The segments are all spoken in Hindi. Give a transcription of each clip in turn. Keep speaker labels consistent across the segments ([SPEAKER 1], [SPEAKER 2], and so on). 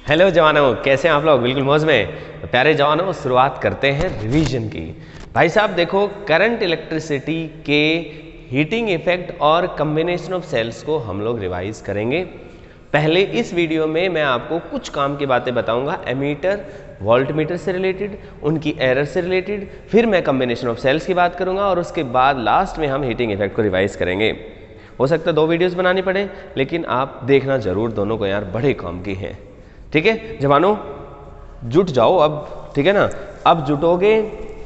[SPEAKER 1] हेलो जवानों, कैसे हैं आप लोग? बिल्कुल मौज में। तो प्यारे जवानों, शुरुआत करते हैं रिवीजन की। भाई साहब देखो, करंट इलेक्ट्रिसिटी के हीटिंग इफेक्ट और कम्बिनेशन ऑफ सेल्स को हम लोग रिवाइज करेंगे। पहले इस वीडियो में मैं आपको कुछ काम की बातें बताऊंगा, एमीटर वोल्टमीटर से रिलेटेड, उनकी एरर से रिलेटेड, फिर मैं कम्बिनेशन ऑफ सेल्स की बात करूंगा और उसके बाद लास्ट में हम हीटिंग इफेक्ट को रिवाइज करेंगे। हो सकता है 2 वीडियोस बनानी पड़े, लेकिन आप देखना जरूर, दोनों को यार बड़े काम की हैं। ठीक है जवानों, जुट जाओ अब, ठीक है ना? अब जुटोगे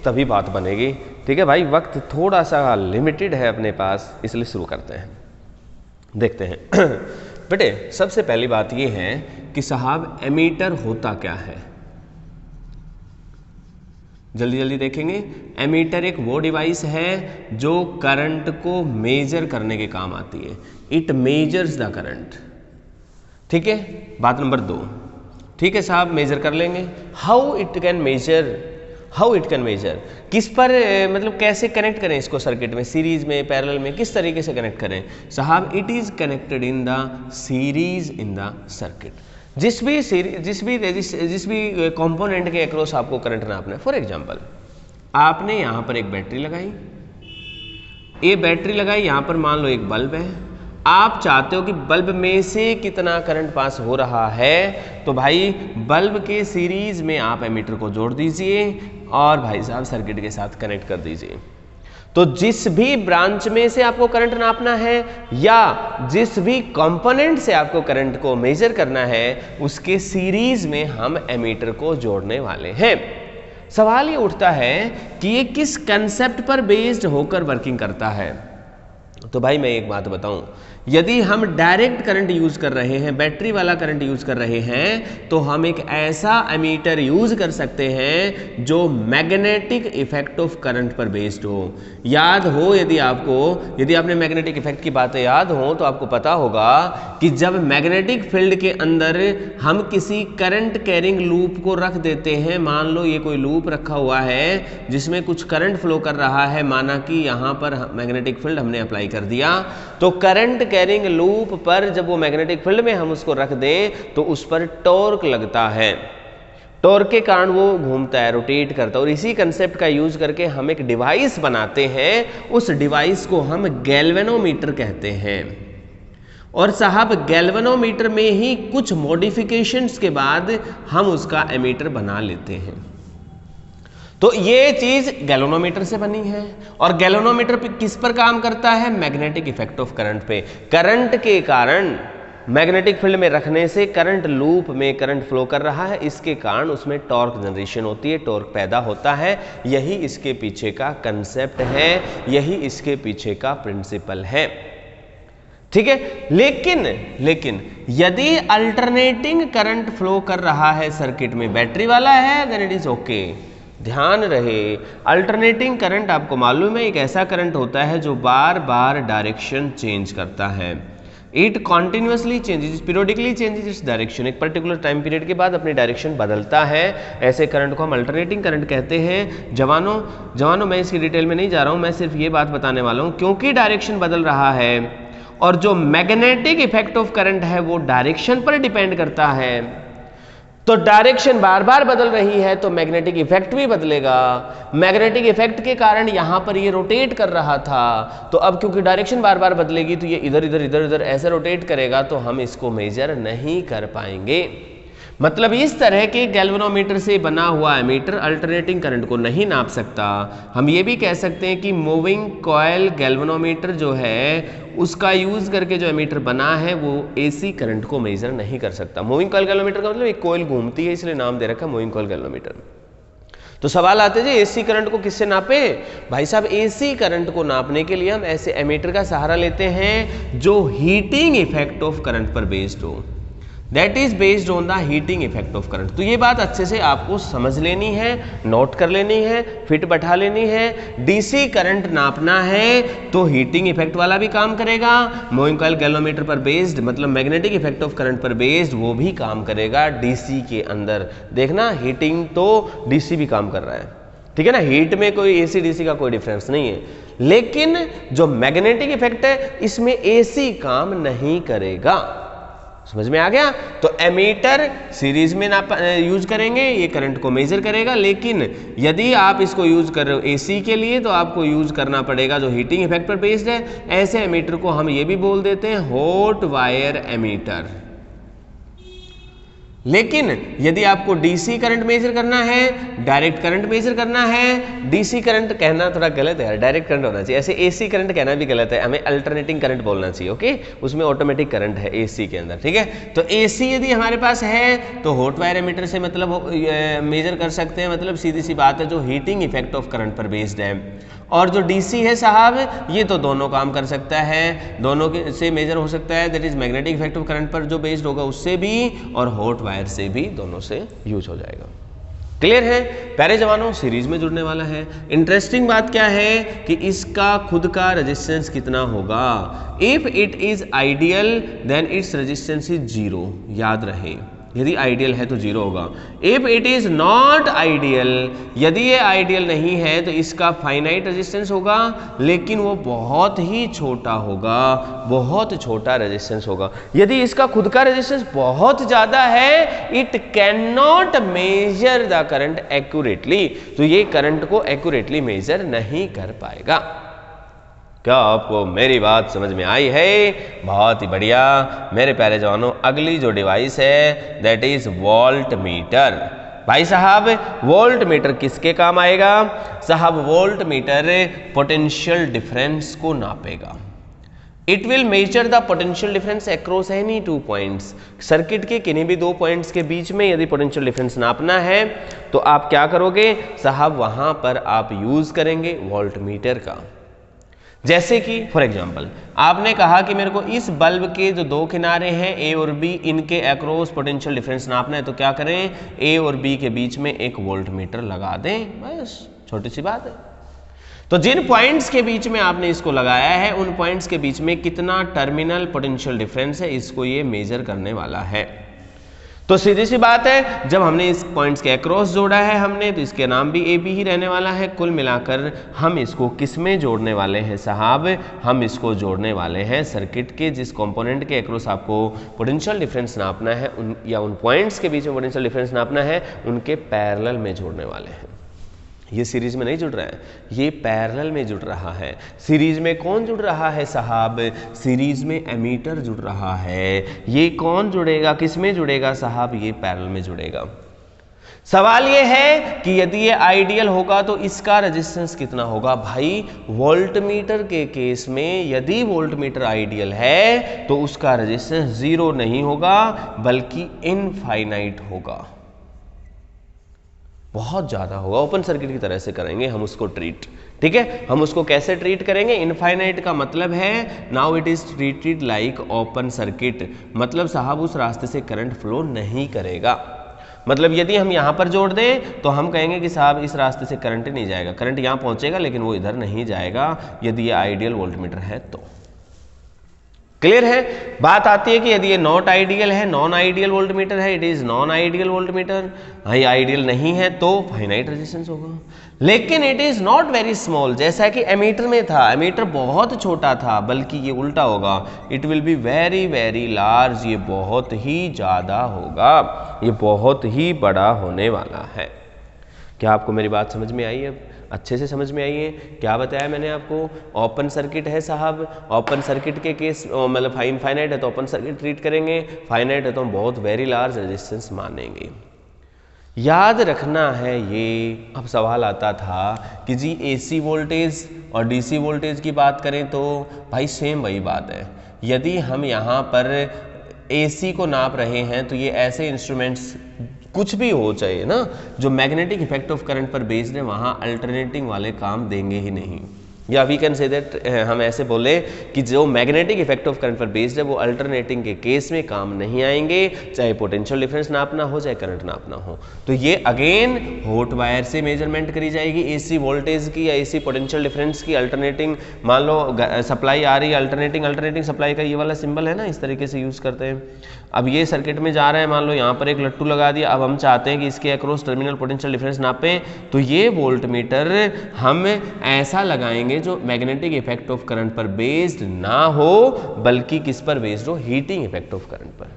[SPEAKER 1] तभी बात बनेगी। ठीक है भाई, वक्त थोड़ा सा लिमिटेड है अपने पास, इसलिए शुरू करते हैं, देखते हैं। बेटे सबसे पहली बात यह है कि साहब एमीटर होता क्या है, जल्दी जल्दी देखेंगे। एमीटर एक वो डिवाइस है जो करंट को मेजर करने के काम आती है। It measures the current. ठीक है, बात नंबर 2। ठीक है साहब, मेजर कर लेंगे। हाउ इट कैन मेजर, किस पर, मतलब कैसे कनेक्ट करें इसको सर्किट में, सीरीज में, पैरेलल में, किस तरीके से कनेक्ट करें साहब? It is connected in the series in the circuit. जिस भी कंपोनेंट के अक्रॉस आपको करंट नापना है। फॉर एग्जांपल, आपने यहां पर एक बैटरी लगाई, ये बैटरी लगाई, यहां पर मान लो एक बल्ब है। आप चाहते हो कि बल्ब में से कितना करंट पास हो रहा है, तो भाई बल्ब के सीरीज में आप एमीटर को जोड़ दीजिए और भाई साहब सर्किट के साथ कनेक्ट कर दीजिए। तो जिस भी ब्रांच में से आपको करंट नापना है या जिस भी कंपोनेंट से आपको करंट को मेजर करना है, उसके सीरीज में हम एमीटर को जोड़ने वाले हैं। सवाल ये उठता है कि ये किस कंसेप्ट पर बेस्ड होकर वर्किंग करता है। तो भाई मैं एक बात बताऊं, यदि हम डायरेक्ट करंट यूज कर रहे हैं, बैटरी वाला करंट यूज कर रहे हैं, तो हम एक ऐसा एमीटर यूज कर सकते हैं जो मैग्नेटिक इफेक्ट ऑफ करंट पर बेस्ड हो। याद हो, यदि आपने मैग्नेटिक इफेक्ट की बातें याद हो तो आपको पता होगा कि जब मैग्नेटिक फील्ड के अंदर हम किसी करंट कैरिंग लूप को रख देते हैं, मान लो ये कोई लूप रखा हुआ है जिसमें कुछ करंट फ्लो कर रहा है, माना कि यहां पर मैग्नेटिक फील्ड हमने अप्लाई कर दिया, तो करंट कैरिंग लूप पर जब वो मैग्नेटिक फील्ड में हम उसको रख दें तो उस पर टॉर्क लगता है। टॉर्क के कारण वो घूमता है, रोटेट करता है, और इसी कंसेप्ट का यूज करके हम एक डिवाइस बनाते हैं। उस डिवाइस को हम गैल्वेनोमीटर कहते हैं। और साहब गैल्वेनोमीटर में ही कुछ मॉडिफिकेशंस के बाद हम उसका एमीटर बना लेते हैं। तो ये चीज गैल्वेनोमीटर से बनी है। और गैल्वेनोमीटर पे किस पर काम करता है? मैग्नेटिक इफेक्ट ऑफ करंट पे। करंट के कारण मैग्नेटिक फील्ड में रखने से करंट लूप में करंट फ्लो कर रहा है, इसके कारण उसमें टॉर्क जनरेशन होती है, टॉर्क पैदा होता है। यही इसके पीछे का कंसेप्ट है, यही इसके पीछे का प्रिंसिपल है। ठीक है, लेकिन यदि अल्टरनेटिंग करंट फ्लो कर रहा है सर्किट में, बैटरी वाला है, देन इट इज ओके। ध्यान रहे, अल्टरनेटिंग करंट आपको मालूम है एक ऐसा करंट होता है जो बार बार डायरेक्शन चेंज करता है। It continuously changes, periodically changes its direction, एक पर्टिकुलर टाइम पीरियड के बाद अपनी डायरेक्शन बदलता है। ऐसे करंट को हम अल्टरनेटिंग करंट कहते हैं। जवानों मैं इसकी डिटेल में नहीं जा रहा हूं, मैं सिर्फ ये बात बताने वाला हूं, क्योंकि डायरेक्शन बदल रहा है और जो मैग्नेटिक इफेक्ट ऑफ करंट है वो डायरेक्शन पर डिपेंड करता है। तो डायरेक्शन बार बार बदल रही है तो मैग्नेटिक इफेक्ट भी बदलेगा। मैग्नेटिक इफेक्ट के कारण यहां पर ये रोटेट कर रहा था, तो अब क्योंकि डायरेक्शन बार बार बदलेगी तो ये इधर इधर ऐसे रोटेट करेगा, तो हम इसको मेजर नहीं कर पाएंगे। मतलब इस तरह के गैल्वेनोमीटर से बना हुआ एमीटर अल्टरनेटिंग करंट को नहीं नाप सकता। हम ये भी कह सकते हैं कि मूविंग कॉइल गैल्वेनोमीटर जो है उसका यूज करके जो एमीटर बना है वो एसी करंट को मेजर नहीं कर सकता। मूविंग कॉइल गैल्वेनोमीटर का मतलब एक कॉइल घूमती है, इसलिए नाम दे रखा है मूविंग कॉइल गैल्वेनोमीटर। तो सवाल आते हैं जी, एसी करंट को किससे नापे? भाई साहब एसी करंट को नापने के लिए हम ऐसे एमीटर का सहारा लेते हैं जो हीटिंग इफेक्ट ऑफ करंट पर बेस्ड हो, that is based on the heating effect of current. तो ये बात अच्छे से आपको समझ लेनी है, नोट कर लेनी है, फिट बैठा लेनी है। डीसी करंट नापना है तो हीटिंग इफेक्ट वाला भी काम करेगा, मूविंग कॉइल गैल्वेनोमीटर पर बेस्ड मतलब मैग्नेटिक इफेक्ट ऑफ करंट पर बेस्ड वो भी काम करेगा डीसी के अंदर। देखना, हीटिंग तो डीसी भी काम कर रहा है, ठीक है ना, हीट में कोई एसी डीसी का कोई डिफरेंस नहीं है। लेकिन जो मैग्नेटिक इफेक्ट है इसमें एसी काम नहीं करेगा। समझ में आ गया। तो एमीटर सीरीज में यूज करेंगे, ये करंट को मेजर करेगा, लेकिन यदि आप इसको यूज कर रहे हो एसी के लिए तो आपको यूज करना पड़ेगा जो हीटिंग इफेक्ट पर बेस्ड है। ऐसे एमीटर को हम ये भी बोल देते हैं हॉट वायर एमीटर। लेकिन यदि आपको डीसी करंट मेजर करना है, डायरेक्ट करंट मेजर करना है, डीसी करंट कहना थोड़ा गलत है यार, डायरेक्ट करंट होना चाहिए। ऐसे एसी करंट कहना भी गलत है, हमें अल्टरनेटिंग करंट बोलना चाहिए। ओके, उसमें ऑटोमेटिक करंट है एसी के अंदर, ठीक है। तो एसी यदि हमारे पास है तो हॉट वायर एमीटर से मतलब मेजर कर सकते हैं, मतलब सीधी सी बात है जो हीटिंग इफेक्ट ऑफ करंट पर बेस्ड है। और जो डीसी है साहब, ये तो दोनों काम कर सकता है, दोनों के से मेजर हो सकता है, that is magnetic effect of current पर जो बेस्ड होगा उससे भी, और हॉट वायर से भी, दोनों से यूज हो जाएगा। क्लियर है प्यारे जवानों, सीरीज में जुड़ने वाला है। इंटरेस्टिंग बात क्या है कि इसका खुद का रेजिस्टेंस कितना होगा। If it is ideal then its resistance is 0, याद रहे, यदि आइडियल है तो 0 होगा। If it is not ideal, यदि ये आइडियल नहीं है तो इसका फाइनाइट रेजिस्टेंस होगा, लेकिन वो बहुत ही छोटा होगा, बहुत छोटा रेजिस्टेंस होगा। यदि इसका खुद का रेजिस्टेंस बहुत ज्यादा है, it can not measure the current accurately, तो ये करंट को एक्यूरेटली मेजर नहीं कर पाएगा। क्या आपको मेरी बात समझ में आई है? बहुत ही बढ़िया मेरे प्यारे जवानों। अगली जो डिवाइस है दैट इज वोल्ट मीटर। भाई साहब वोल्ट मीटर किसके काम आएगा? साहब वोल्ट मीटर पोटेंशियल डिफरेंस को नापेगा। It will measure the potential difference across any 2 points. Circuit के किन्हीं भी 2 पॉइंट्स के बीच में यदि पोटेंशियल डिफरेंस नापना है तो आप क्या करोगे साहब, वहां पर आप यूज करेंगे वोल्ट मीटर का। जैसे कि फॉर एग्जाम्पल आपने कहा कि मेरे को इस बल्ब के जो 2 किनारे हैं ए और बी, इनके अक्रॉस पोटेंशियल डिफरेंस नापना है, तो क्या करें, ए और बी के बीच में एक वोल्ट मीटर लगा दें, बस छोटी सी बात है। तो जिन पॉइंट्स के बीच में आपने इसको लगाया है उन पॉइंट्स के बीच में कितना टर्मिनल पोटेंशियल डिफरेंस है, इसको ये मेजर करने वाला है। तो सीधी सी बात है, जब हमने इस पॉइंट्स के अक्रॉस जोड़ा है हमने, तो इसके नाम भी ए बी ही रहने वाला है। कुल मिलाकर हम इसको किस में जोड़ने वाले हैं साहब, हम इसको जोड़ने वाले हैं सर्किट के जिस कंपोनेंट के अक्रॉस आपको पोटेंशियल डिफरेंस नापना है, उन या उन पॉइंट्स के बीच में पोटेंशियल डिफरेंस नापना है, उनके पैरेलल में जोड़ने वाले हैं। ये सीरीज में नहीं जुड़ रहा है, ये पैरेलल में जुड़ रहा है। सीरीज में कौन जुड़ रहा है साहब, सीरीज में एमीटर जुड़ रहा है। ये कौन जुड़ेगा, किस में जुड़ेगा साहब, ये पैरेलल में जुड़ेगा। सवाल ये है कि यदि ये आइडियल होगा तो इसका रेजिस्टेंस कितना होगा। भाई वोल्ट मीटर के केस में यदि वोल्ट मीटर आइडियल है तो उसका रेजिस्टेंस 0 नहीं होगा बल्कि इनफाइनाइट होगा, बहुत ज्यादा होगा। ओपन सर्किट की तरह से करेंगे हम उसको ट्रीट, ठीक है। हम उसको कैसे ट्रीट करेंगे, इनफाइनाइट का मतलब है now it is treated like open circuit, मतलब साहब उस रास्ते से करंट फ्लो नहीं करेगा। मतलब यदि हम यहां पर जोड़ दें तो हम कहेंगे कि साहब इस रास्ते से करंट नहीं जाएगा, करंट यहां पहुंचेगा लेकिन वो इधर नहीं जाएगा, यदि ये आइडियल वोल्ट मीटर है तो। क्लियर है। बात आती है कि यदि ये नॉट आइडियल है, नॉन आइडियल वोल्ट मीटर है, it is non ideal volt meter, भाई आइडियल नहीं है तो फाइनाइट रेजिस्टेंस होगा। लेकिन it is not very small, जैसा कि एमीटर में था, एमीटर बहुत छोटा था, बल्कि ये उल्टा होगा, it will be very very large, ये बहुत ही ज्यादा होगा, ये बहुत ही बड़ा होने वाला है। क्या आपको मेरी बात समझ में आई है? अच्छे से समझ में आई है। क्या बताया मैंने आपको, ओपन सर्किट है साहब, ओपन सर्किट के केस मतलब इनफाइनाइट है तो ओपन सर्किट ट्रीट करेंगे, फाइनाइट है तो हम बहुत वेरी लार्ज रेजिस्टेंस मानेंगे। याद रखना है ये। अब सवाल आता था कि जी एसी वोल्टेज और डीसी वोल्टेज की बात करें तो भाई सेम वही बात है। यदि हम यहाँ पर एसी को नाप रहे हैं तो ये ऐसे इंस्ट्रूमेंट्स कुछ भी हो चाहिए ना, जो मैग्नेटिक इफेक्ट ऑफ करंट पर बेस्ड है, वहाँ अल्टरनेटिंग वाले काम देंगे ही नहीं। या वी कैन से दैट हम ऐसे बोले कि जो मैग्नेटिक इफेक्ट ऑफ करंट पर बेस्ड है वो अल्टरनेटिंग के केस में काम नहीं आएंगे, चाहे पोटेंशियल डिफरेंस नापना हो चाहे करंट नापना हो। तो ये अगेन हॉट वायर से मेजरमेंट करी जाएगी एसी वोल्टेज की या एसी पोटेंशियल डिफरेंस की। अल्टरनेटिंग मान लो सप्लाई आ रही है, अल्टरनेटिंग सप्लाई का ये वाला सिंबल है ना, इस तरीके से यूज करते हैं। अब ये सर्किट में जा रहा है, मान लो यहाँ पर एक लट्टू लगा दिया, अब हम चाहते हैं कि इसके अक्रॉस टर्मिनल पोटेंशियल डिफरेंस नापें, तो ये वोल्ट मीटर हम ऐसा लगाएंगे जो मैग्नेटिक इफेक्ट ऑफ करंट पर बेस्ड ना हो बल्कि किस पर बेस्ड हो, हीटिंग इफेक्ट ऑफ करंट पर।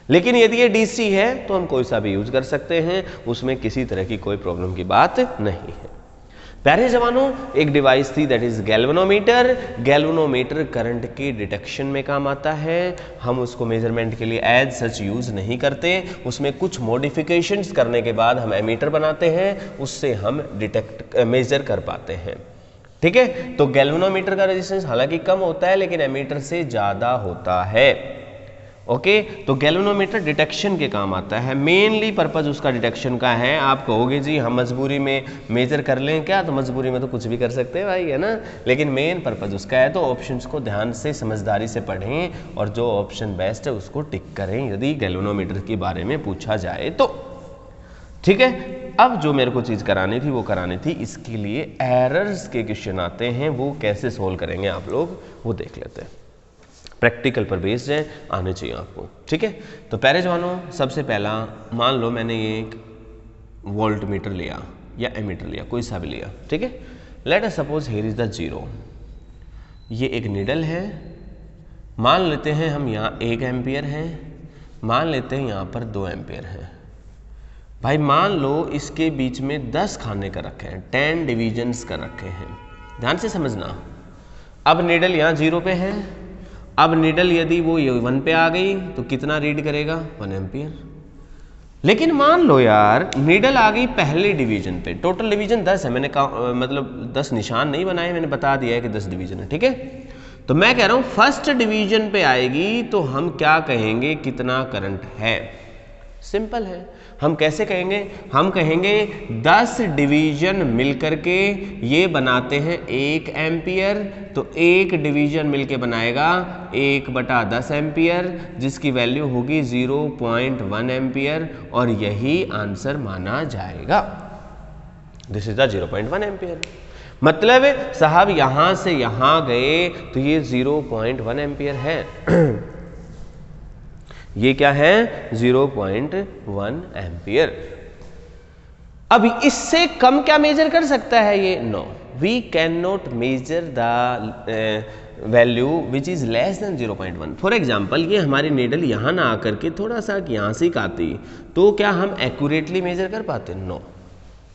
[SPEAKER 1] लेकिन यदि ये डीसी है तो हम कोई सा भी यूज कर सकते हैं, उसमें किसी तरह की कोई प्रॉब्लम की बात नहीं है। प्यारे जवानों, एक डिवाइस थी that is galvanometer. Galvanometer current के डिटेक्शन में काम आता है। हम उसको मेजरमेंट के लिए एज सच यूज नहीं करते, उसमें कुछ मॉडिफिकेशंस करने के बाद हम एमीटर बनाते हैं, उससे हम मेजर कर पाते हैं। ठीक है, तो गैल्वेनोमीटर का रेजिस्टेंस हालांकि कम होता है लेकिन एमीटर से ज्यादा होता है। ओके, तो गैल्वेनोमीटर डिटेक्शन के काम आता है। मेनली पर्पज उसका डिटेक्शन का है। आप कहोगे जी हम मजबूरी में मेजर कर लें क्या, तो मजबूरी में तो कुछ भी कर सकते हैं भाई, है ना, लेकिन मेन पर्पज उसका है। तो ऑप्शंस को ध्यान से समझदारी से पढ़ें और जो ऑप्शन बेस्ट है उसको टिक करें यदि गैल्वेनोमीटर के बारे में पूछा जाए तो। ठीक है, अब जो मेरे को चीज करानी थी वो करानी थी, इसके लिए एरर्स के क्वेश्चन आते हैं, वो कैसे सोल्व करेंगे आप लोग वो देख लेते हैं। प्रैक्टिकल पर बेस्ड है, आने चाहिए आपको। ठीक है, तो प्यारे जवानों, सबसे पहला मान लो मैंने ये एक वोल्ट मीटर लिया या एमीटर लिया, कोई सा भी लिया। ठीक है, late us suppose here is the zero. ये एक नीडल है, मान लेते हैं हम यहाँ 1 एम्पियर है, मान लेते हैं यहाँ पर 2 एम्पियर है। भाई मान लो इसके बीच में 10 खाने कर रखे हैं, 10 डिविजन्स कर रखे हैं। ध्यान से समझना। अब नीडल यहाँ 0 पे है, अब नीडल यदि वो 1 पे आ गई तो कितना रीड करेगा, 1 एम्पियर। लेकिन मान लो यार नीडल आ गई पहले डिवीजन पे, टोटल डिवीजन 10 है, मैंने मतलब 10 निशान नहीं बनाए, मैंने बता दिया है कि 10 डिवीजन है। ठीक है, तो मैं कह रहा हूं फर्स्ट डिवीजन पे आएगी तो हम क्या कहेंगे, कितना करंट है। सिंपल है, हम कैसे कहेंगे, हम कहेंगे 10 डिवीजन मिलकर के ये बनाते हैं 1 एम्पियर, तो 1 डिवीजन मिलके बनाएगा 1/10 एम्पियर, जिसकी वैल्यू होगी 0.1 एम्पियर, और यही आंसर माना जाएगा। This is the 0.1 ampere. मतलब साहब यहां से यहां गए तो ये 0.1 एम्पियर है। ये क्या है, 0.1 एम्पियर। अब इससे कम क्या मेजर कर सकता है ये, no, we can not measure the value which is less than 0.1। For example ये हमारी नीडल यहाँ ना आकर के थोड़ा सा यहाँ से आती तो क्या हम एक्यूरेटली मेजर कर पाते, no,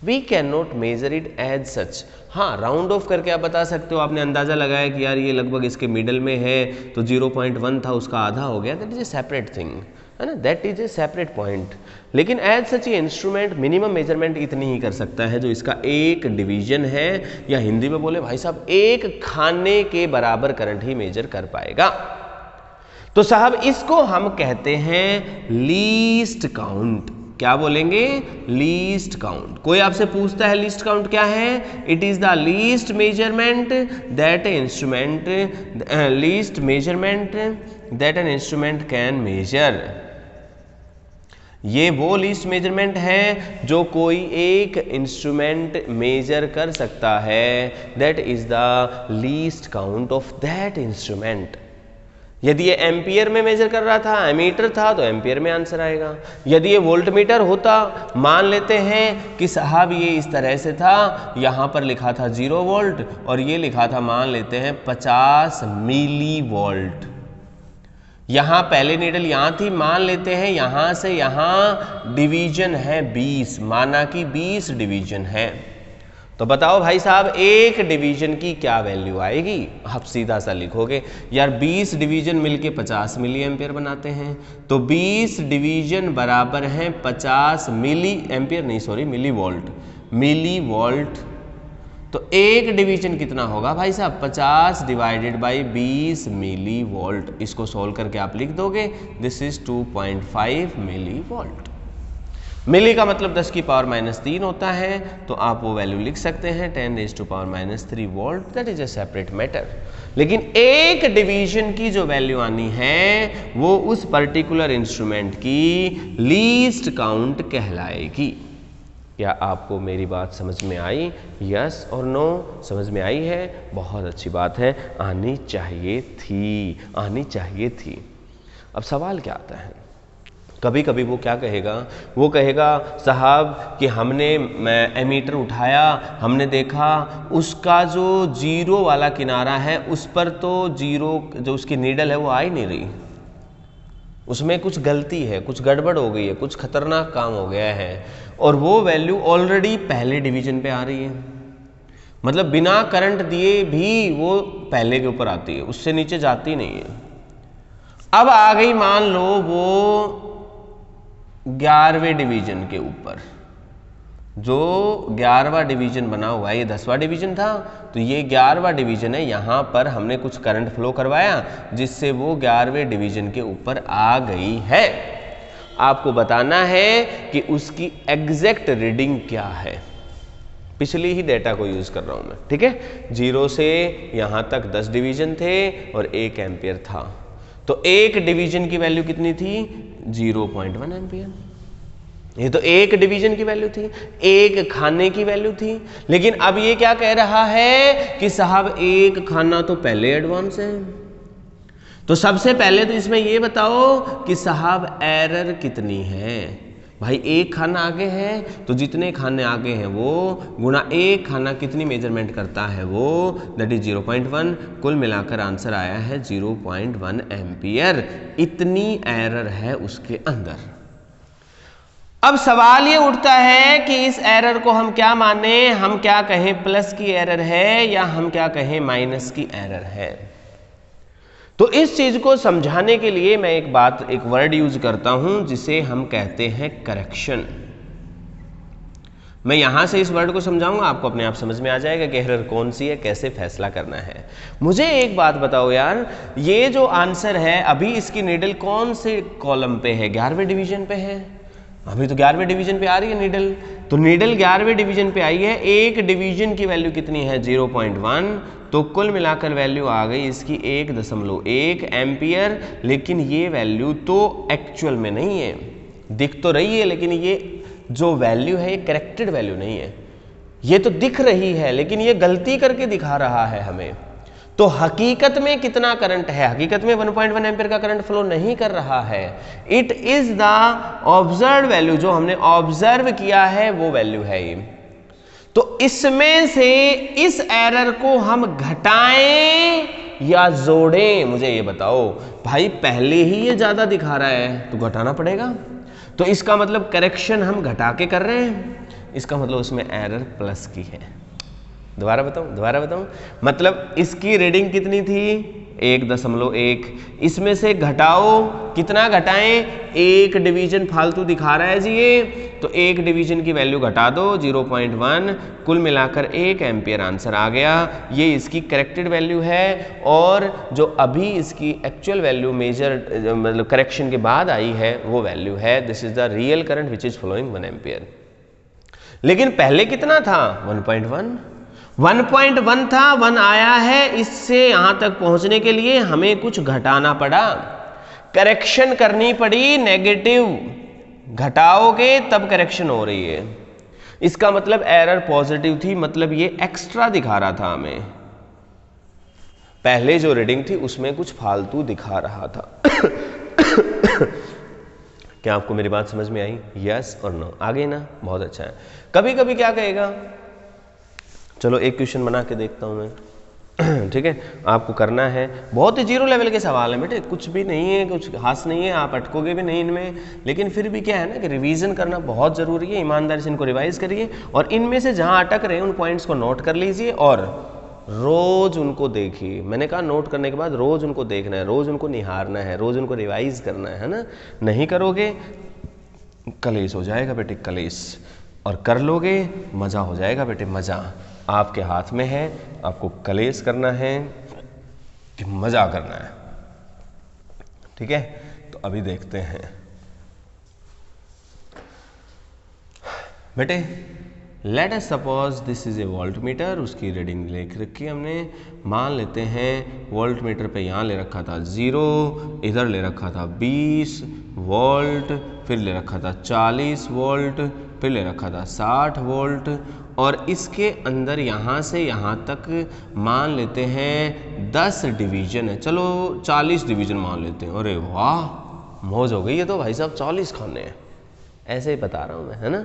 [SPEAKER 1] we can not measure it as such. हाँ, राउंड ऑफ करके आप बता सकते हो, आपने अंदाजा लगाया कि यार ये लगभग इसके मिडल में है तो 0.1 था उसका आधा हो गया, that is a separate thing, है ना, that is a separate point. लेकिन एज सच ये इंस्ट्रूमेंट मिनिमम मेजरमेंट इतनी ही कर सकता है जो इसका 1 डिवीजन है, या हिंदी में बोले भाई साहब 1 खाने के बराबर करंट ही मेजर कर पाएगा। तो साहब इसको हम कहते हैं लीस्ट काउंट। क्या बोलेंगे, लीस्ट काउंट। कोई आपसे पूछता है लीस्ट काउंट क्या है, it is the least measurement that instrument least measurement that an instrument can measure. ये वो लीस्ट मेजरमेंट है जो कोई एक इंस्ट्रूमेंट मेजर कर सकता है, that is the least count of that instrument. यदि ये एम्पियर में मेजर कर रहा था, एमीटर था, तो एम्पियर में आंसर आएगा। यदि ये वोल्ट मीटर होता, मान लेते हैं कि साहब ये इस तरह से था, यहाँ पर लिखा था 0 वोल्ट और ये लिखा था मान लेते हैं 50 मिली वोल्ट। यहाँ पहले नीडल यहाँ थी, मान लेते हैं यहाँ से यहाँ डिवीजन है 20, माना कि 20 डिवीजन है। तो बताओ भाई साहब 1 डिवीजन की क्या वैल्यू आएगी। आप सीधा सा लिखोगे यार 20 डिवीजन मिलके 50 मिली एम्पियर बनाते हैं, तो 20 डिवीजन बराबर है 50 मिली एम्पियर, नहीं sorry milli volt, milli volt. तो 1 डिवीजन कितना होगा भाई साहब, 50 डिवाइडेड बाई 20 मिली वोल्ट। इसको सोल्व करके आप लिख दोगे this is 2.5 milli volt. Milli का मतलब 10 की पावर -3 होता है, तो आप वो वैल्यू लिख सकते हैं 10⁻³ volt, that is a separate matter. लेकिन 1 डिवीजन की जो वैल्यू आनी है वो उस पर्टिकुलर इंस्ट्रूमेंट की लीस्ट काउंट कहलाएगी। क्या आपको मेरी बात समझ में आई, यस और नो? समझ में आई है, बहुत अच्छी बात है, आनी चाहिए थी, आनी चाहिए थी। अब सवाल क्या आता है, कभी कभी वो क्या कहेगा, वो कहेगा साहब कि हमने एमीटर उठाया, हमने देखा उसका जो 0 वाला किनारा है उस पर तो 0 जो उसकी नीडल है वो आ ही नहीं रही। उसमें कुछ गलती है, कुछ गड़बड़ हो गई है, कुछ खतरनाक काम हो गया है और वो वैल्यू ऑलरेडी पहले डिवीजन पे आ रही है, मतलब बिना करंट दिए भी वो पहले के ऊपर आती है, उससे नीचे जाती नहीं है। अब आ गई मान लो वो 11वें डिवीजन के ऊपर, जो 11वां डिवीजन बना हुआ है, ये 10वां डिवीजन था तो ये 11वां डिवीजन है, यहाँ पर हमने कुछ करंट फ्लो करवाया जिससे वो 11वें डिवीजन के ऊपर आ गई है। आपको बताना है कि उसकी एग्जैक्ट रीडिंग क्या है, पिछली ही डेटा को यूज कर रहा हूं मैं, ठीक है। 0 से यहां तक 10 डिवीजन थे और 1 एम्पियर था, तो एक डिवीजन की वैल्यू कितनी थी? 0.1 एम्पियर। ये तो एक डिवीजन की वैल्यू थी, एक खाने की वैल्यू थी। लेकिन अब ये क्या कह रहा है कि साहब एक खाना तो पहले एडवांस है, तो सबसे पहले तो इसमें ये बताओ कि साहब एरर कितनी है। भाई एक खाना आगे है तो जितने खाने आगे हैं वो गुणा एक खाना कितनी मेजरमेंट करता है वो, दैट इज 0.1। कुल मिलाकर आंसर आया है 0.1 एम्पियर। इतनी एरर है उसके अंदर। अब सवाल ये उठता है कि इस एरर को हम क्या माने, हम क्या कहें प्लस की एरर है या हम क्या कहें माइनस की एरर है। तो इस चीज को समझाने के लिए मैं एक वर्ड यूज करता हूं जिसे हम कहते हैं करेक्शन। मैं यहां से इस वर्ड को समझाऊंगा, आपको अपने आप समझ में आ जाएगा कि एरर कौन सी है, कैसे फैसला करना है। मुझे एक बात बताओ यार, ये जो आंसर है अभी इसकी नीडल कौन से कॉलम पे है? 11वें डिवीजन पे है। अभी तो 11वें डिवीजन पे आ रही है नीडल, तो नीडल 11वें डिवीजन पे आई है। एक डिवीजन की वैल्यू कितनी है? 0.1। तो कुल मिलाकर वैल्यू आ गई इसकी 1.1 एम्पियर। लेकिन ये वैल्यू तो एक्चुअल में नहीं है, दिख तो रही है लेकिन ये जो वैल्यू है ये करेक्टेड वैल्यू नहीं है। ये तो दिख रही है लेकिन ये गलती करके दिखा रहा है हमें। तो हकीकत में कितना करंट है? हकीकत में 1.1 एम्पियर का करंट फ्लो नहीं कर रहा है। It is the observe value, जो हमने ऑब्जर्व किया है वो वैल्यू है ये। तो इसमें से इस एरर को हम घटाएं या जोड़ें, मुझे ये बताओ। भाई पहले ही ये ज्यादा दिखा रहा है तो घटाना पड़ेगा, तो इसका मतलब करेक्शन हम घटा के कर रहे हैं, इसका मतलब उसमें एरर प्लस की है। दोबारा बताऊं, मतलब इसकी रीडिंग कितनी थी? 1.1। इसमें से घटाओ, कितना घटाएं? एक डिवीजन फालतू दिखा रहा है जी ये, तो एक डिवीजन की वैल्यू घटा दो 0.1। कुल मिलाकर 1 एम्पियर आंसर आ गया। ये इसकी करेक्टेड वैल्यू है और जो अभी इसकी एक्चुअल वैल्यू मेजर मतलब करेक्शन के बाद आई है वो वैल्यू है, this is the real current which is flowing 1 ampere. लेकिन पहले कितना था? 1.1 था, 1 आया है। इससे यहां तक पहुंचने के लिए हमें कुछ घटाना पड़ा, करेक्शन करनी पड़ी। नेगेटिव घटाओगे तब करेक्शन हो रही है, इसका मतलब एरर पॉजिटिव थी, मतलब ये एक्स्ट्रा दिखा रहा था हमें। पहले जो रीडिंग थी उसमें कुछ फालतू दिखा रहा था। क्या आपको मेरी बात समझ में आई? यस और नो? आ गई ना? बहुत अच्छा है। कभी कभी क्या कहेगा, चलो एक क्वेश्चन बना के देखता हूं मैं। ठीक है, आपको करना है, बहुत ही जीरो लेवल के सवाल है बेटे, कुछ भी नहीं है, कुछ खास नहीं है, आप अटकोगे भी नहीं इनमें। लेकिन फिर भी क्या है ना कि रिवीजन करना बहुत जरूरी है, ईमानदारी से इनको रिवाइज करिए और इनमें से जहां अटक रहे हैं उन पॉइंट्स को नोट कर लीजिए और रोज उनको देखिए। मैंने कहा नोट करने के बाद रोज उनको देखना है, रोज उनको निहारना है, रोज उनको रिवाइज करना है ना। नहीं करोगे कलेश हो जाएगा बेटे, कलेश। और कर लोगे मजा हो जाएगा बेटे, मजा। आपके हाथ में है, आपको कलेश करना है कि मजा करना है। ठीक है, तो अभी देखते हैं बेटे। Late us suppose this is a volt meter, उसकी रीडिंग लिख रखी हमने। मान लेते हैं वोल्ट मीटर पे यहाँ ले रखा था 0, इधर ले रखा था 20 वोल्ट, फिर ले रखा था 40 वोल्ट, फिर ले रखा था 60 वोल्ट और इसके अंदर यहाँ से यहाँ तक मान लेते हैं 10 डिवीजन है। चलो 40 डिवीजन मान लेते हैं। अरे वाह, मौज हो गई है तो भाई साहब, 40 खाने हैं, ऐसे ही बता रहा हूँ मैं, है ना।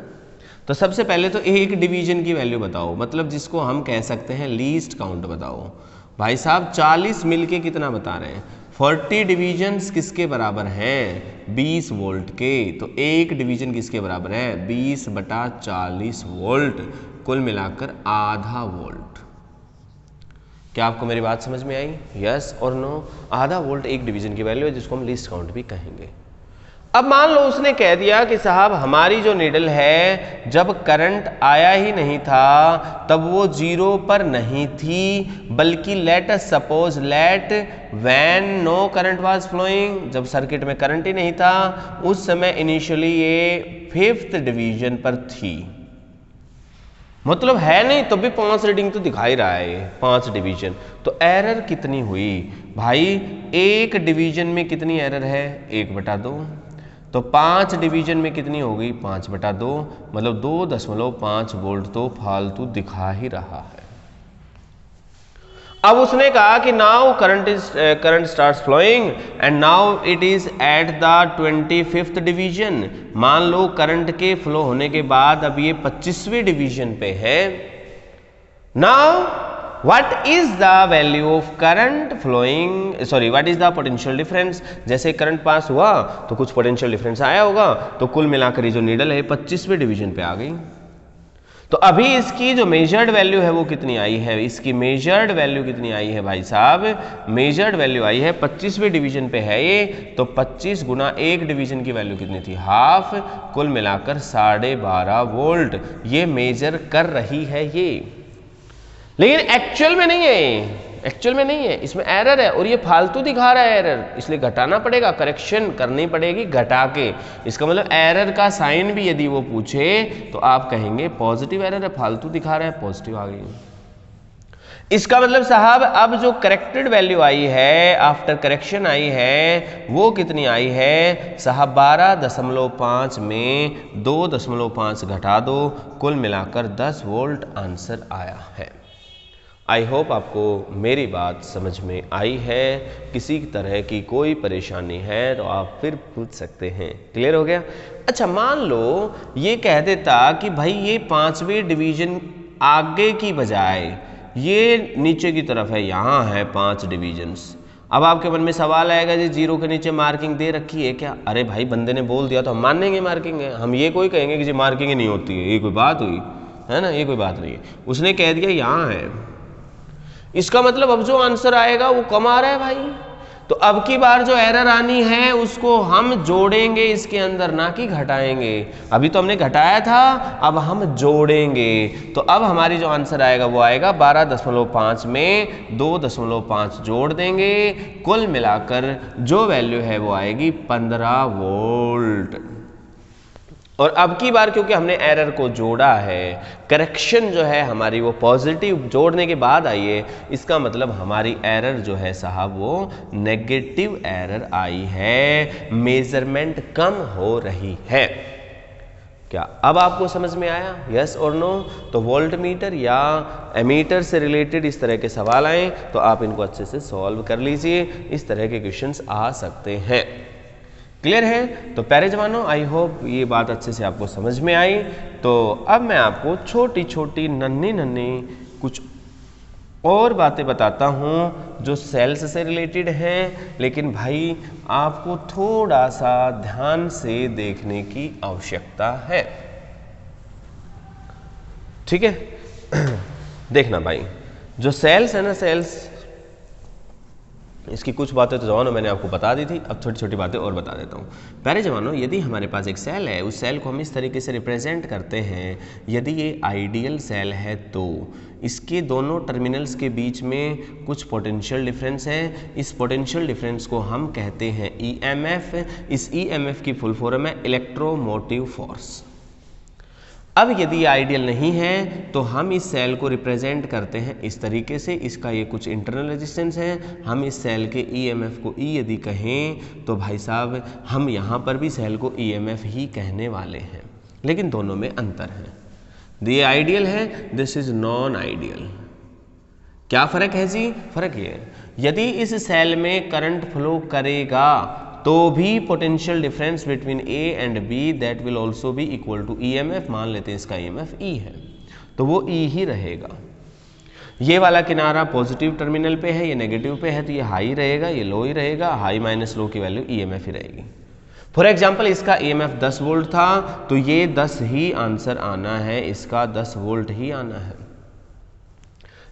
[SPEAKER 1] तो सबसे पहले तो एक डिवीजन की वैल्यू बताओ, मतलब जिसको हम कह सकते हैं लीस्ट काउंट बताओ। भाई साहब 40 मिलके कितना बता रहे हैं? 40 डिवीजन्स किसके बराबर हैं? 20 वोल्ट के। तो एक डिवीजन किसके बराबर है? 20/40 वोल्ट, कुल मिलाकर आधा वोल्ट। क्या आपको मेरी बात समझ में आई? यस और नो? आधा वोल्ट एक डिवीजन की वैल्यू है, जिसको हम लीस्ट काउंट भी कहेंगे। अब मान लो उसने कह दिया कि साहब हमारी जो नीडल है जब करंट आया ही नहीं था तब वो 0 पर नहीं थी, बल्कि let us suppose let when no current was flowing, जब सर्किट में करंट ही नहीं था उस समय इनिशियली ये 5th डिवीजन पर थी। मतलब है नहीं तो भी 5 रीडिंग तो दिखा ही रहा है, 5 डिवीजन। तो एरर कितनी हुई भाई? एक डिवीजन में कितनी एरर है? 1/2। तो 5 डिवीजन में कितनी होगी? 5/2, मतलब 2.5 वोल्ट तो फालतू दिखा ही रहा है। अब उसने कहा कि now current starts flowing and now it is at the 25th डिवीजन। मान लो करंट के फ्लो होने के बाद अब ये 25वें डिवीजन पे है। Now What is the value of current flowing? Sorry, what is the potential difference? जैसे करंट पास हुआ तो कुछ पोटेंशियल डिफरेंस आया होगा, तो कुल मिलाकर ये जो नीडल है 25वें डिवीजन पे आ गई। तो अभी इसकी जो मेजर्ड वैल्यू है वो कितनी आई है? इसकी मेजर्ड वैल्यू कितनी आई है भाई साहब? मेजर्ड वैल्यू आई है 25वें डिवीजन पे है ये, तो 25 गुना एक डिवीजन की वैल्यू कितनी थी? हाफ, कुल मिलाकर 12.5 वोल्ट ये मेजर कर रही है ये। लेकिन एक्चुअल में नहीं है, एक्चुअल में नहीं है, इसमें एरर है और ये फालतू दिखा रहा है एरर, इसलिए घटाना पड़ेगा, करेक्शन करनी पड़ेगी घटा के। इसका मतलब एरर का साइन भी यदि वो पूछे तो आप कहेंगे पॉजिटिव एरर है, फालतू दिखा रहा है, पॉजिटिव आ गई। इसका मतलब साहब अब जो करेक्टेड वैल्यू आई है, आफ्टर करेक्शन आई है, वो कितनी आई है साहब? 12.5 में 2.5 घटा दो, कुल मिलाकर 10 वोल्ट आंसर आया है। आई होप आपको मेरी बात समझ में आई है। किसी तरह की कोई परेशानी है तो आप फिर पूछ सकते हैं। क्लियर हो गया? अच्छा, मान लो ये कह देता कि भाई ये 5वें डिवीजन आगे की बजाय ये नीचे की तरफ है, यहाँ है 5 डिवीजन्स। अब आपके मन में सवाल आएगा जी 0 के नीचे मार्किंग दे रखी है क्या? अरे भाई बंदे ने बोल दिया तो हम मानेंगे मार्किंग है, हम ये कोई कहेंगे कि जी मार्किंग ही नहीं होती है, ये कोई बात हुई है ना? ये कोई बात नहीं है। उसने कह दिया यहाँ है, इसका मतलब अब जो आंसर आएगा वो कम आ रहा है भाई। तो अब की बार जो एरर आनी है उसको हम जोड़ेंगे इसके अंदर, ना कि घटाएंगे। अभी तो हमने घटाया था, अब हम जोड़ेंगे। तो अब हमारी जो आंसर आएगा वो आएगा 12.5 में 2.5 जोड़ देंगे, कुल मिलाकर जो वैल्यू है वो आएगी 15 वोल्ट। और अब की बार क्योंकि हमने एरर को जोड़ा है, करेक्शन जो है हमारी वो पॉजिटिव जोड़ने के बाद आई है, इसका मतलब हमारी एरर जो है साहब वो नेगेटिव एरर आई है, मेजरमेंट कम हो रही है। क्या अब आपको समझ में आया? यस और नो? तो वोल्ट मीटर या एमीटर से रिलेटेड इस तरह के सवाल आए तो आप इनको अच्छे से सॉल्व कर लीजिए, इस तरह के क्वेश्चंस आ सकते हैं। क्लियर है? तो प्यारे जवानों, आई होप ये बात अच्छे से आपको समझ में आई। तो अब मैं आपको छोटी छोटी नन्ही नन्ही कुछ और बातें बताता हूँ जो सेल्स से रिलेटेड हैं, लेकिन भाई आपको थोड़ा सा ध्यान से देखने की आवश्यकता है। ठीक है? देखना भाई, जो सेल्स है ना, सेल्स, इसकी कुछ बातें तो जवानों मैंने आपको बता दी थी, अब छोटी छोटी बातें और बता देता हूँ। प्यारे जवानों, यदि हमारे पास एक सेल है, उस सेल को हम इस तरीके से रिप्रेजेंट करते हैं। यदि ये आइडियल सेल है तो इसके दोनों टर्मिनल्स के बीच में कुछ पोटेंशियल डिफरेंस है। इस पोटेंशियल डिफरेंस को हम कहते हैं ईएमएफ। इस ईएमएफ की फुल फॉर्म है इलेक्ट्रोमोटिव फोर्स। अब यदि आइडियल नहीं है तो हम इस सेल को रिप्रेजेंट करते हैं इस तरीके से। इसका ये कुछ इंटरनल रेजिस्टेंस है। हम इस सेल के ईएमएफ को ई यदि कहें तो भाई साहब हम यहाँ पर भी सेल को ईएमएफ ही कहने वाले हैं, लेकिन दोनों में अंतर है। ये आइडियल है, दिस इज नॉन आइडियल। क्या फर्क है जी? फर्क ये है, यदि इस सेल में करंट फ्लो करेगा तो भी potential difference between A and B that will also be equal to EMF. मान लेते हैं इसका ईएमएफ ई है तो वो ई ही रहेगा। ये वाला किनारा पॉजिटिव टर्मिनल पे है, ये नेगेटिव पे है, तो ये हाई रहेगा, ये लो ही रहेगा। हाई माइनस लो की वैल्यू ईएमएफ ही रहेगी। फॉर एग्जाम्पल इसका ईएमएफ 10 वोल्ट था, तो ये 10 ही आंसर आना है, इसका 10 वोल्ट ही आना है।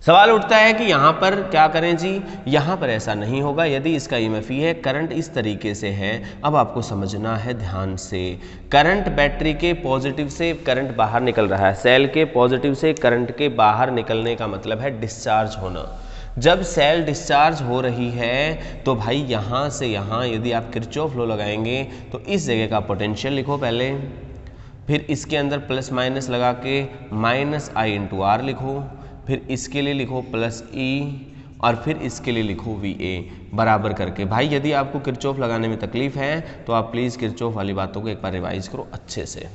[SPEAKER 1] सवाल उठता है कि यहाँ पर क्या करें जी, यहाँ पर ऐसा नहीं होगा। यदि इसका ईएमएफ है, करंट इस तरीके से है, अब आपको समझना है ध्यान से। करंट बैटरी के पॉजिटिव से करंट बाहर निकल रहा है, सेल के पॉजिटिव से करंट के बाहर निकलने का मतलब है डिस्चार्ज होना। जब सेल डिस्चार्ज हो रही है तो भाई यहाँ से यहाँ यदि आप किरचॉफ लॉ लगाएंगे तो इस जगह का पोटेंशियल लिखो पहले, फिर इसके अंदर प्लस माइनस लगा के माइनस आई इंटू आर लिखो, फिर इसके लिए लिखो प्लस ई, और फिर इसके लिए लिखो वी ए बराबर करके। भाई यदि आपको किरचॉफ लगाने में तकलीफ है तो आप प्लीज़ किरचॉफ वाली बातों को एक बार रिवाइज करो अच्छे से,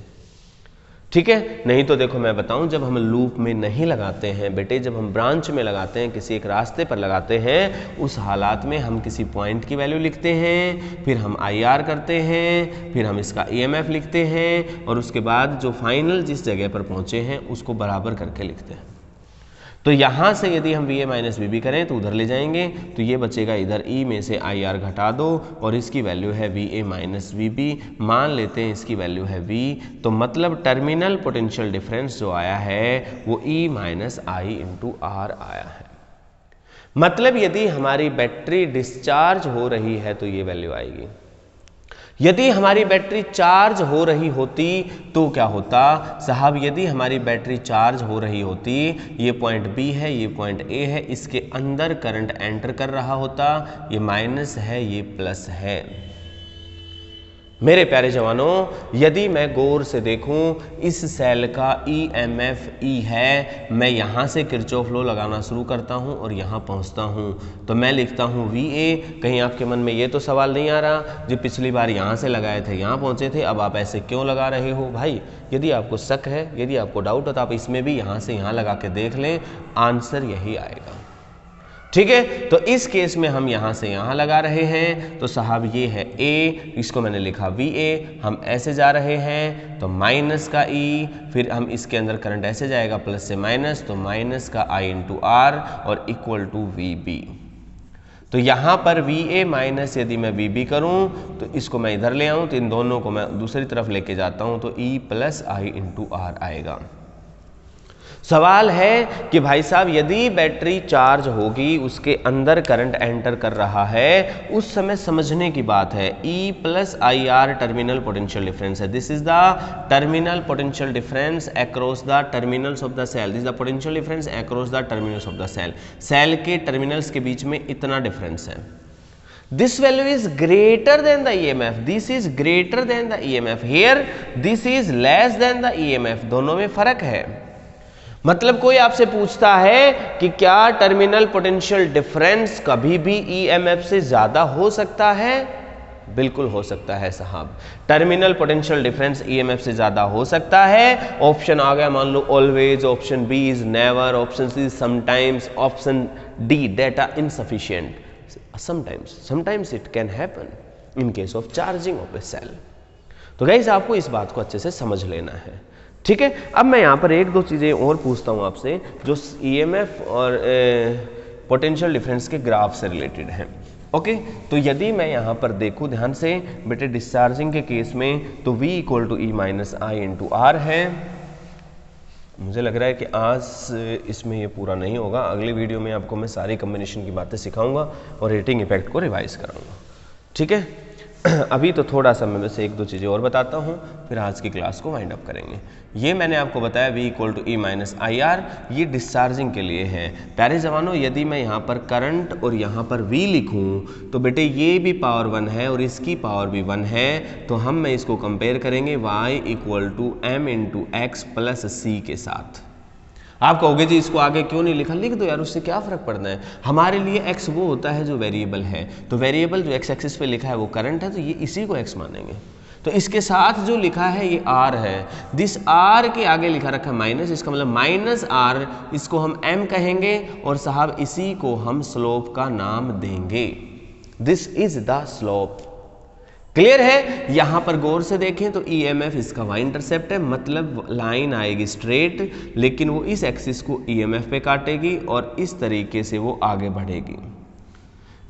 [SPEAKER 1] ठीक है। नहीं तो देखो मैं बताऊं, जब हम लूप में नहीं लगाते हैं बेटे, जब हम ब्रांच में लगाते हैं, किसी एक रास्ते पर लगाते हैं, उस हालात में हम किसी पॉइंट की वैल्यू लिखते हैं, फिर हम IR करते हैं, फिर हम इसका EMF लिखते हैं, और उसके बाद जो फाइनल जिस जगह पर पहुंचे हैं उसको बराबर करके लिखते हैं। तो यहाँ से यदि हम VA माइनस VB करें तो उधर ले जाएंगे, तो ये बचेगा इधर E में से IR घटा दो, और इसकी वैल्यू है VA माइनस VB, मान लेते हैं इसकी वैल्यू है V, तो मतलब टर्मिनल पोटेंशियल डिफरेंस जो आया है वो E minus I into R आया है। मतलब यदि हमारी बैटरी डिस्चार्ज हो रही है तो ये वैल्यू आएगी। यदि हमारी बैटरी चार्ज हो रही होती तो क्या होता साहब, यदि हमारी बैटरी चार्ज हो रही होती, ये पॉइंट B है, ये पॉइंट A है, इसके अंदर करंट एंटर कर रहा होता, ये माइनस है, ये प्लस है। मेरे प्यारे जवानों, यदि मैं गौर से देखूं, इस सेल का EMF E है, मैं यहाँ से किरचॉफ लॉ लगाना शुरू करता हूँ और यहाँ पहुँचता हूँ, तो मैं लिखता हूँ VA। कहीं आपके मन में ये तो सवाल नहीं आ रहा, जो पिछली बार यहाँ से लगाए थे यहाँ पहुँचे थे, अब आप ऐसे क्यों लगा रहे हो? भाई यदि आपको शक है, यदि आपको डाउट हो, तो आप इसमें भी यहाँ से यहाँ लगा के देख लें, आंसर यही आएगा, ठीक है। तो इस केस में हम यहाँ से यहाँ लगा रहे हैं, तो साहब ये है A, इसको मैंने लिखा VA, हम ऐसे जा रहे हैं तो माइनस का E, फिर हम इसके अंदर करंट ऐसे जाएगा प्लस से माइनस, तो माइनस का I इंटू R और इक्वल टू VB। तो यहाँ पर VA माइनस यदि मैं VB करूँ तो इसको मैं इधर ले आऊँ, तो इन दोनों को मैं दूसरी तरफ लेके जाता हूँ, तो E plus I into R आएगा। सवाल है कि भाई साहब यदि बैटरी चार्ज होगी, उसके अंदर करंट एंटर कर रहा है, उस समय समझने की बात है। E plus IR terminal potential difference है। This is the terminal potential difference across the terminals of the cell. This is the potential difference across the terminals of the cell. Cell के टर्मिनल्स के बीच में इतना डिफरेंस है। This value is greater than the EMF. This is greater than the EMF. Here this is less than the EMF. दोनों में फर्क है। मतलब कोई आपसे पूछता है कि क्या टर्मिनल पोटेंशियल डिफरेंस कभी भी EMF से ज्यादा हो सकता है? बिल्कुल हो सकता है साहब। टर्मिनल पोटेंशियल डिफरेंस EMF से ज्यादा हो सकता है। ऑप्शन आ गया मान लो always, option B is never, option C sometimes, option D data insufficient. Sometimes it can happen in case of charging of a cell. तो गाइस आपको इस बात को अच्छे से समझ लेना है, ठीक है। अब मैं यहाँ पर एक दो चीज़ें और पूछता हूँ आपसे जो EMF और पोटेंशियल डिफरेंस के ग्राफ से रिलेटेड है। ओके, तो यदि मैं यहाँ पर देखूँ ध्यान से बेटे, डिस्चार्जिंग के केस में तो V equal to E minus I into R है। मुझे लग रहा है कि आज इसमें ये पूरा नहीं होगा, अगली वीडियो में आपको मैं सारी कम्बिनेशन की बातें सिखाऊंगा और रेटिंग इफेक्ट को रिवाइज कराऊंगा, ठीक है। अभी तो थोड़ा सा मैं वैसे एक दो चीज़ें और बताता हूँ, फिर आज की क्लास को वाइंड अप करेंगे। ये मैंने आपको बताया V equal to E minus IR, ये डिस्चार्जिंग के लिए है। प्यारे जवानों, यदि मैं यहाँ पर करंट और यहाँ पर V लिखूँ तो बेटे ये भी पावर 1 है और इसकी पावर भी 1 है, तो हम मैं इसको कंपेयर करेंगे Y equal to M into x plus C के साथ। आप कहोगे जी इसको आगे क्यों नहीं लिखा? लिख दो यार, उससे क्या फर्क पड़ना है। हमारे लिए x वो होता है जो वेरिएबल है, तो वेरिएबल जो x एक्सिस पे लिखा है वो करंट है, तो ये इसी को x मानेंगे। तो इसके साथ जो लिखा है ये r है, दिस r के आगे लिखा रखा है माइनस, इसका मतलब माइनस r, इसको हम m कहेंगे और साहब इसी को हम स्लोप का नाम देंगे। This is the slope. Clear है? यहां पर गौर से देखें तो ईएमएफ इसका वाई इंटरसेप्ट है, मतलब लाइन आएगी स्ट्रेट, लेकिन वो इस एक्सिस को ईएमएफ पे काटेगी और इस तरीके से वो आगे बढ़ेगी।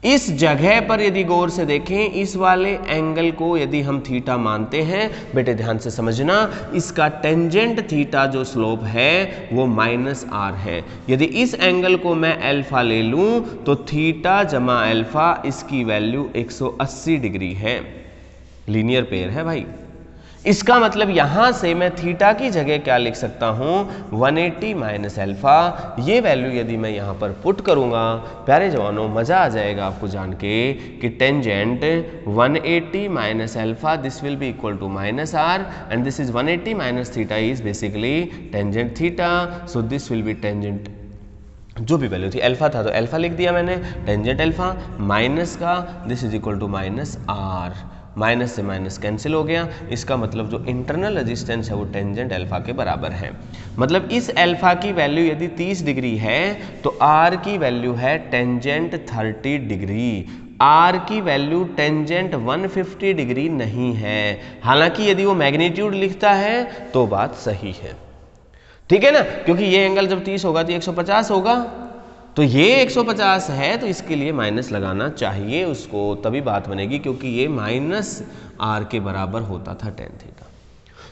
[SPEAKER 1] इस जगह पर यदि गौर से देखें, इस वाले एंगल को यदि हम थीटा मानते हैं, बेटे ध्यान से समझना, इसका टेंजेंट थीटा जो स्लोप है वो -r है। यदि इस एंगल को मैं अल्फा ले लूं तो थीटा जमा अल्फा इसकी वैल्यू 180 डिग्री है। लीनियर पेयर है भाई। इसका मतलब यहां से मैं थीटा की जगह क्या लिख सकता हूं, 180 माइनस अल्फा। ये वैल्यू यदि मैं यहां पर पुट करूंगा, प्यारे जवानों मजा आ जाएगा आपको जान के कि tangent 180 minus alpha this will be equal to -r and this is 180 minus theta is basically tangent theta. So this will be tangent, जो भी वैल्यू थी, अल्फा था तो अल्फा लिख दिया मैंने, टेंजेंट अल्फा माइनस का this is equal to -r, minus से माइनस कैंसिल हो गया। इसका मतलब जो इंटरनल रेजिस्टेंस है वो टेंजेंट अल्फा के बराबर है। मतलब इस अल्फा की वैल्यू यदि 30 डिग्री है तो r की वैल्यू है टेंजेंट 30 डिग्री, r की वैल्यू टेंजेंट 150 डिग्री नहीं है। हालांकि यदि वो मैग्नीट्यूड लिखता है तो बात सही है, ठीक है ना, क्योंकि ये एंगल जब 30 होगा तो 150 होगा, तो ये 150 है तो इसके लिए माइनस लगाना चाहिए उसको, तभी बात बनेगी, क्योंकि ये -r के बराबर होता था tan थीटा।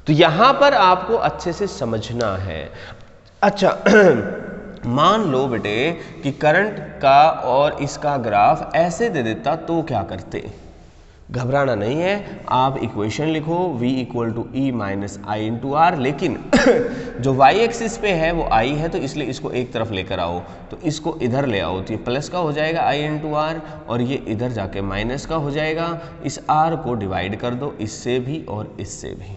[SPEAKER 1] तो यहां पर आपको अच्छे से समझना है। अच्छा मान लो बेटे कि करंट का और इसका ग्राफ ऐसे दे देता तो क्या करते? घबराना नहीं है, आप इक्वेशन लिखो v equal to E minus I into R, लेकिन जो y एक्सिस पे है वो i है तो इसलिए इसको एक तरफ लेकर आओ, तो इसको इधर ले आओ तो ये प्लस का हो जाएगा i इंटू आर और ये इधर जाके माइनस का हो जाएगा। इस r को डिवाइड कर दो इससे भी और इससे भी।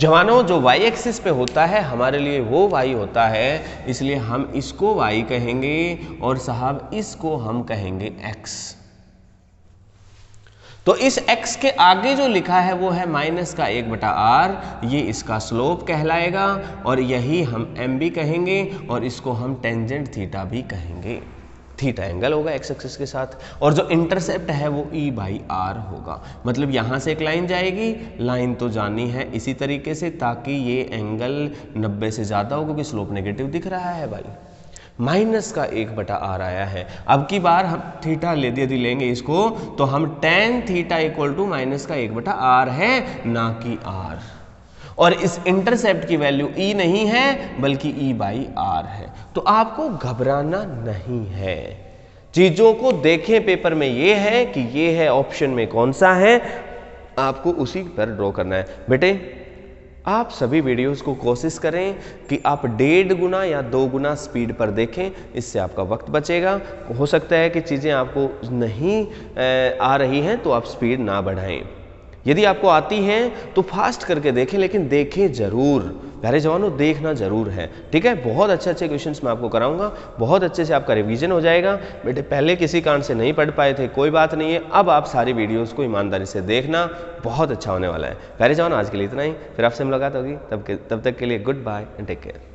[SPEAKER 1] जवानों जो y एक्सिस पे होता है हमारे लिए वो y होता है, इसलिए हम इसको y कहेंगे और साहब इसको हम कहेंगे x। तो इस x के आगे जो लिखा है वो है -1/r, ये इसका स्लोप कहलाएगा और यही हम m भी कहेंगे और इसको हम टेंजेंट थीटा भी कहेंगे। थीटा एंगल होगा x एक्सिस के साथ और जो इंटरसेप्ट है वो e/r होगा। मतलब यहां से एक लाइन जाएगी, लाइन तो जानी है इसी तरीके से ताकि ये एंगल 90 से ज्यादा हो, क्योंकि स्लोप नेगेटिव दिख रहा है भाई। -1/r आया है। अब की बार हम थीटा यदि लेंगे इसको तो हम tan theta equal to -1/r है, ना कि r, और इस इंटरसेप्ट की वैल्यू e नहीं है बल्कि e/r है। तो आपको घबराना नहीं है, चीजों को देखें पेपर में, ये है कि ये है ऑप्शन में कौन सा है, आपको उसी पर ड्रॉ करना है। बेटे आप सभी वीडियोस को कोशिश करें कि आप 1.5 गुना या 2 गुना स्पीड पर देखें, इससे आपका वक्त बचेगा। हो सकता है कि चीज़ें आपको नहीं आ रही हैं तो आप स्पीड ना बढ़ाएं। यदि आपको आती हैं तो फास्ट करके देखें, लेकिन देखें जरूर प्यारे जवानों, देखना जरूर है, ठीक है। बहुत अच्छे क्वेश्चंस मैं आपको कराऊंगा, बहुत अच्छे से आपका रिवीजन हो जाएगा। बेटे पहले किसी कारण से नहीं पढ़ पाए थे, कोई बात नहीं है, अब आप सारी वीडियोस को ईमानदारी से देखना, बहुत अच्छा होने वाला है। प्यारे जवानों आज के लिए इतना ही, फिर आपसे मुलाकात होगी, तब तक के लिए goodbye and take care.